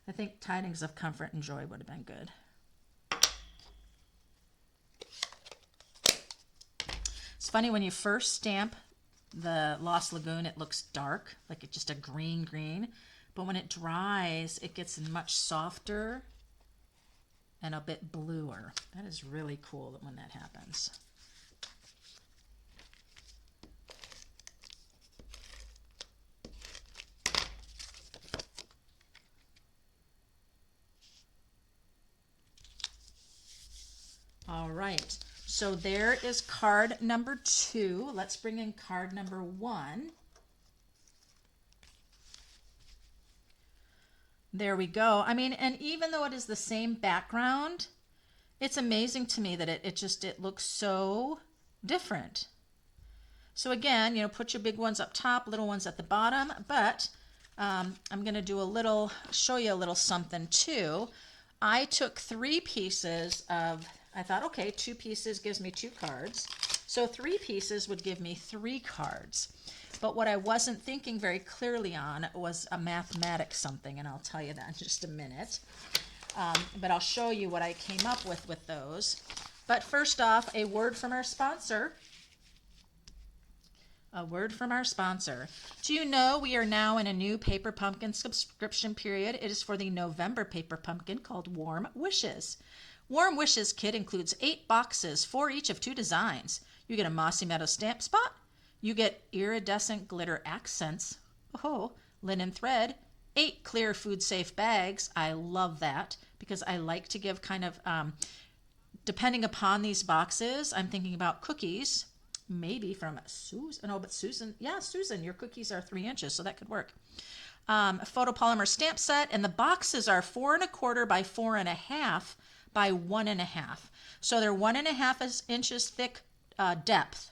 I think Tidings of Comfort and Joy would have been good. It's funny when you first stamp the Lost Lagoon, it looks dark, like it's just a green. But when it dries, it gets much softer and a bit bluer. That is really cool when that happens. All right, So there is card number 2. Let's bring in card number 1. There we go. I mean, and even though it is the same background, it's amazing to me that it looks so different. So again, put your big ones up top, little ones at the bottom, but I'm going to show you a little something too. I took 3 pieces of, I thought, okay, 2 pieces gives me 2 cards. So 3 pieces would give me 3 cards. But what I wasn't thinking very clearly on was a mathematics something, and I'll tell you that in just a minute. But I'll show you what I came up with those. But first off, a word from our sponsor. A word from our sponsor. Do you know we are now in a new Paper Pumpkin subscription period? It is for the November Paper Pumpkin called Warm Wishes. Warm Wishes kit includes 8 boxes, 4 each of 2 designs. You get a Mossy Meadow stamp spot. You get iridescent glitter accents. Oh, linen thread. 8 clear food safe bags. I love that because I like to give kind of, depending upon these boxes, I'm thinking about cookies. Maybe from Susan. Oh, but Susan, Susan, your cookies are 3 inches, so that could work. Photopolymer stamp set, and the boxes are 4 1/4 by 4 1/2 by 1 1/2. So they're 1 1/2 inches thick depth.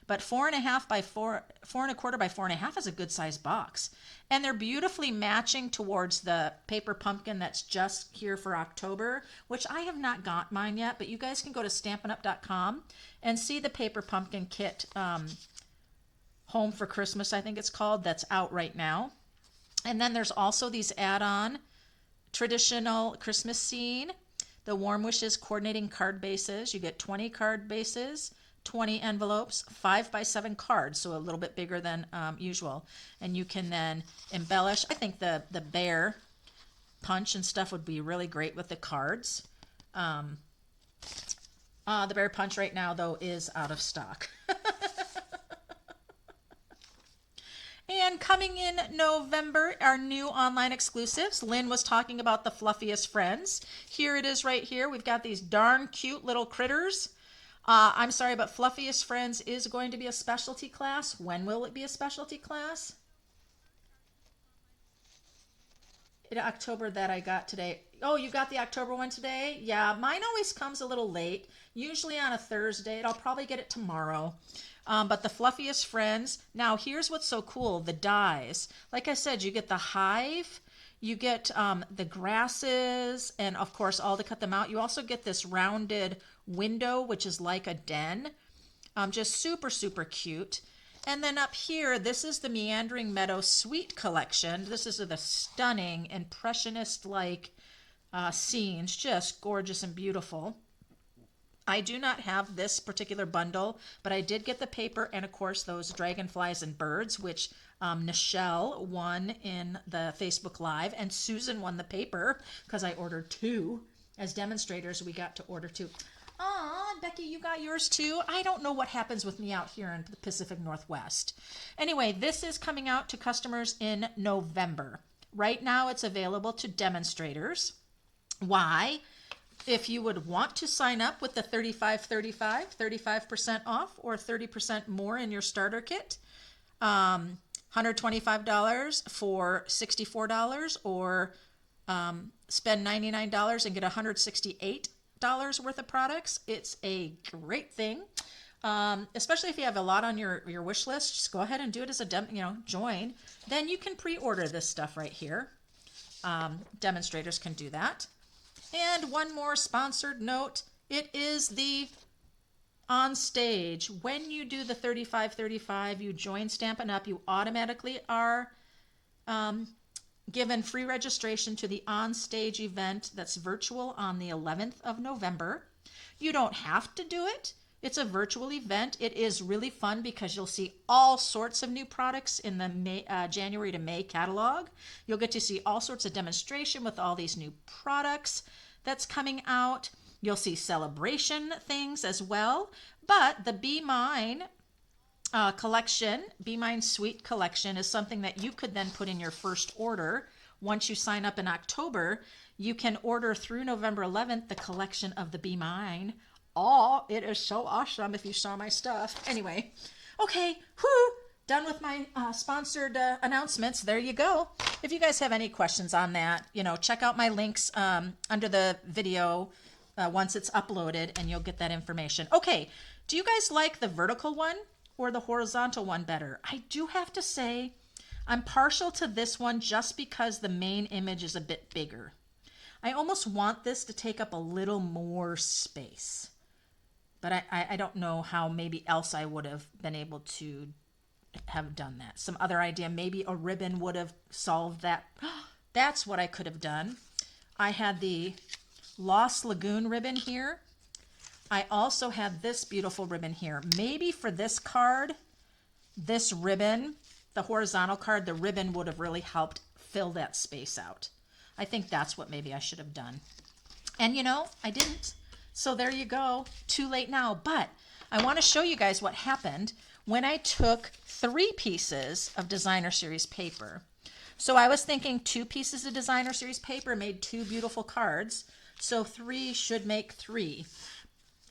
But 4 1/2 by 4 1/4 by 4 1/2 is a good size box. And they're beautifully matching towards the paper pumpkin that's just here for October, which I have not got mine yet, but you guys can go to stampinup.com and see the paper pumpkin kit, Home for Christmas, I think it's called, that's out right now. And then there's also these add-on traditional Christmas scene, the Warm Wishes coordinating card bases. You get 20 card bases, 20 envelopes, 5 by 7 cards, so a little bit bigger than usual. And you can then embellish. I think the bear punch and stuff would be really great with the cards. The bear punch right now, though, is out of stock. And coming in November, our new online exclusives. Lynn was talking about the fluffiest friends. Here it is right here. We've got these darn cute little critters. I'm sorry, but Fluffiest Friends is going to be a specialty class. When will it be a specialty class? In October that I got today. Oh, you got the October one today? Yeah, mine always comes a little late, usually on a Thursday. I'll probably get it tomorrow. But the Fluffiest Friends. Now, here's what's so cool, the dies. Like I said, you get the hive, you get the grasses, and of course, all to cut them out. You also get this rounded window, which is like a den. Just super, super cute. And then up here, this is the Meandering Meadow Suite collection. This is the stunning, impressionist-like scenes, just gorgeous and beautiful. I do not have this particular bundle, but I did get the paper and, of course, those dragonflies and birds, which Nichelle won in the Facebook Live, and Susan won the paper because I ordered 2. As demonstrators, we got to order 2. Aw, Becky, you got yours too? I don't know what happens with me out here in the Pacific Northwest. Anyway, this is coming out to customers in November. Right now, it's available to demonstrators. Why? If you would want to sign up with the 35% off or 30% more in your starter kit, $125 for $64, or spend $99 and get $168 worth of products. It's a great thing, especially if you have a lot on your wish list. Just go ahead and do it as a join. Then you can pre-order this stuff right here. Demonstrators can do that. And one more sponsored note, it is the on stage. When you do the 35, you join Stampin' Up, you automatically are given free registration to the on-stage event that's virtual on the 11th of November. You don't have to do it. It's a virtual event. It is really fun because you'll see all sorts of new products in the January to May catalog. You'll get to see all sorts of demonstration with all these new products that's coming out. You'll see celebration things as well. But the Be Mine collection, Be Mine Suite collection, is something that you could then put in your first order. Once you sign up in October, you can order through November 11th the collection of the Be Mine Oh, it is so awesome if you saw my stuff. Anyway, okay, whoo, done with my sponsored announcements. There you go. If you guys have any questions on that, check out my links under the video once it's uploaded, and you'll get that information. Okay, do you guys like the vertical one or the horizontal one better? I do have to say I'm partial to this one just because the main image is a bit bigger. I almost want this to take up a little more space, but I don't know how maybe else I would have been able to have done that. Some other idea, maybe a ribbon would have solved that. That's what I could have done. I had the Lost Lagoon ribbon here. I also had this beautiful ribbon here. Maybe for this card, this ribbon, the horizontal card, the ribbon would have really helped fill that space out. I think that's what maybe I should have done. And I didn't. So there you go. Too late now. But I want to show you guys what happened when I took 3 pieces of Designer Series paper. So I was thinking 2 pieces of Designer Series paper made 2 beautiful cards. So 3 should make 3.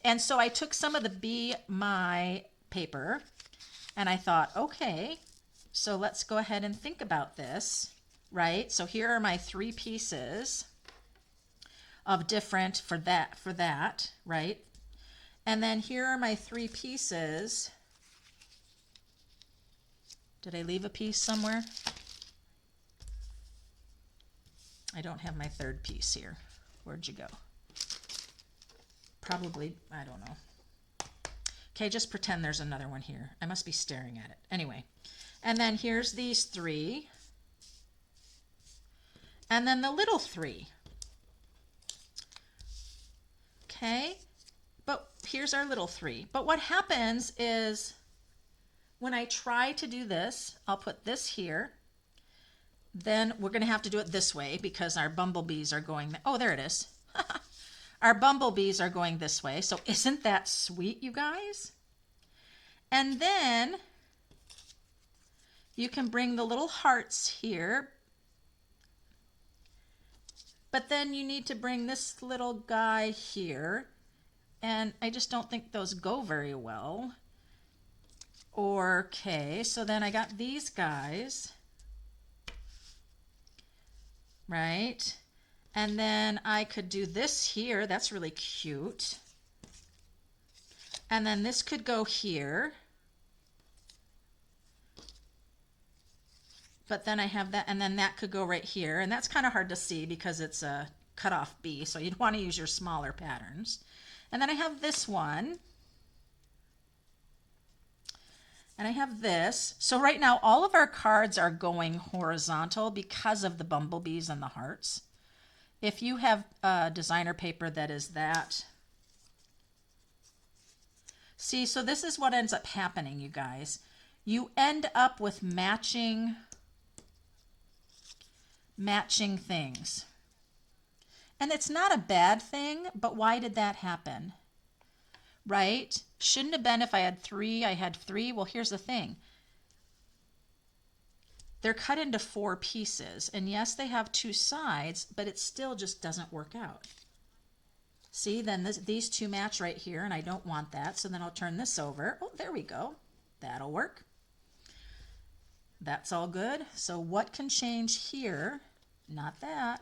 And so I took some of the Be My paper and I thought, okay, so let's go ahead and think about this, right? So here are my 3 pieces of different for that, right? And then here are my 3 pieces. Did I leave a piece somewhere? I don't have my 3rd piece here. Where'd you go? Probably, I don't know. Okay, just pretend there's another one here. I must be staring at it. Anyway, and then here's these 3. And then the little 3. Okay, but here's our little 3. But what happens is when I try to do this, I'll put this here. Then we're going to have to do it this way because our bumblebees are going, oh, there it is. Our bumblebees are going this way. So isn't that sweet, you guys? And then you can bring the little hearts here. But then you need to bring this little guy here. And I just don't think those go very well. Okay, so then I got these guys. Right? And then I could do this here. That's really cute. And then this could go here. But then I have that, and then that could go right here. And that's kind of hard to see because it's a cut off B, so you'd want to use your smaller patterns. And then I have this one. And I have this. So right now all of our cards are going horizontal because of the bumblebees and the hearts. If you have designer paper that is that. See, so this is what ends up happening, you guys. You end up with matching things. And it's not a bad thing, but why did that happen? Right? Shouldn't have been if I had 3, I had 3. Well, here's the thing. They're cut into 4 pieces, and yes, they have 2 sides, but it still just doesn't work out. See, then these 2 match right here, and I don't want that, so then I'll turn this over. Oh, there we go. That'll work. That's all good. So what can change here? Not that.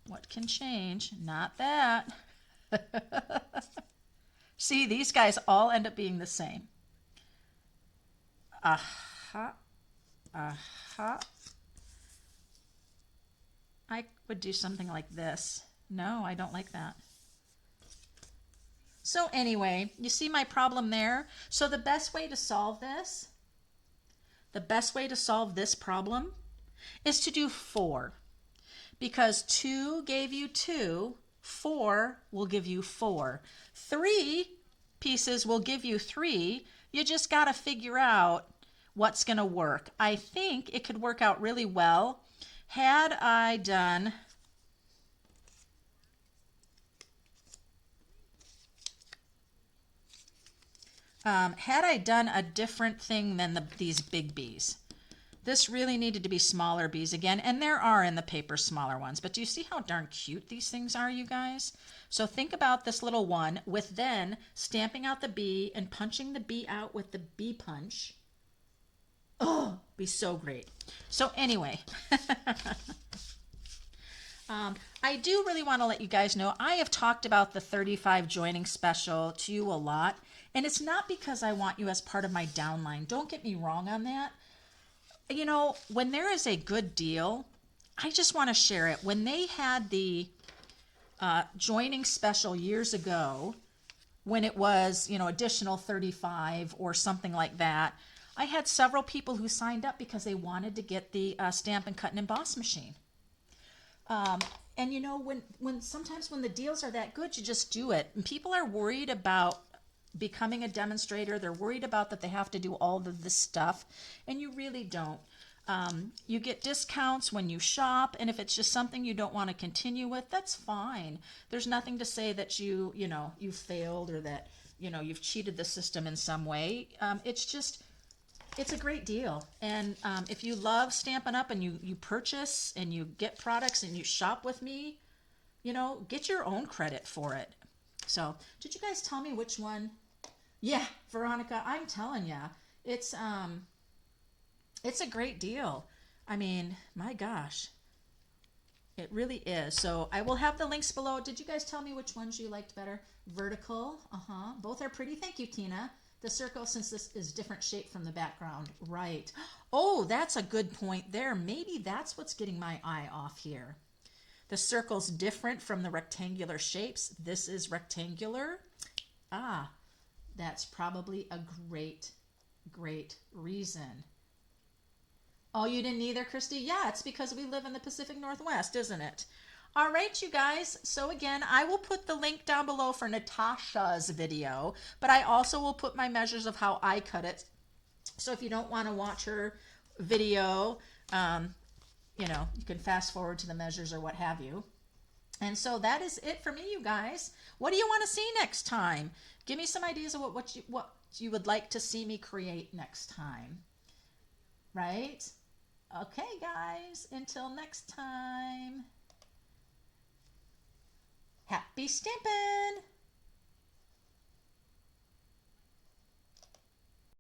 What can change? Not that. See, these guys all end up being the same. Aha. Aha. I would do something like this. No, I don't like that. So anyway, you see my problem there? So the best way to solve this, problem is to do 4. Because 2 gave you 2, 4 will give you 4. 3 pieces will give you 3. You just got to figure out what's going to work. I think it could work out really well had I done a different thing than these big bees. This really needed to be smaller bees again, and there are in the paper smaller ones, but do you see how darn cute these things are, you guys? So think about this little one with then stamping out the bee and punching the bee out with the bee punch. Oh, be so great. So anyway, I do really want to let you guys know I have talked about the 35 joining special to you a lot, and it's not because I want you as part of my downline. Don't get me wrong on that. You know, when there is a good deal, I just want to share it. When they had the joining special years ago, when it was, you know, additional 35 or something like that, I had several people who signed up because they wanted to get the Stampin' Cut and Emboss machine. And you know, when sometimes when the deals are that good, you just do it. And people are worried about becoming a demonstrator. They're worried about that they have to do all of this stuff, and you really don't. You get discounts when you shop, and if it's just something you don't want to continue with, that's fine. There's nothing to say that you know, you failed or that, you know, you've cheated the system in some way. It's a great deal. And if you love Stampin' Up! And you purchase and you get products and you shop with me, you know, get your own credit for it. So, did you guys tell me which one? Yeah, Veronica, I'm telling ya, it's a great deal. I mean, my gosh, it really is. So I will have the links below. Did you guys tell me which ones you liked better? Vertical, both are pretty. Thank you, Tina. The circle, since this is different shape from the background, right? Oh, that's a good point there. Maybe that's what's getting my eye off here. The circle's different from the rectangular shapes. This is rectangular. Ah, that's probably a great, great reason. Oh, you didn't either, Christy? Yeah, it's because we live in the Pacific Northwest, isn't it? All right, you guys. So again, I will put the link down below for Natasha's video, but I also will put my measures of how I cut it. So if you don't want to watch her video, you know, you can fast forward to the measures or what have you. And so that is it for me, you guys. What do you want to see next time? Give me some ideas of what you would like to see me create next time. Right? Okay, guys. Until next time. Happy stampin'!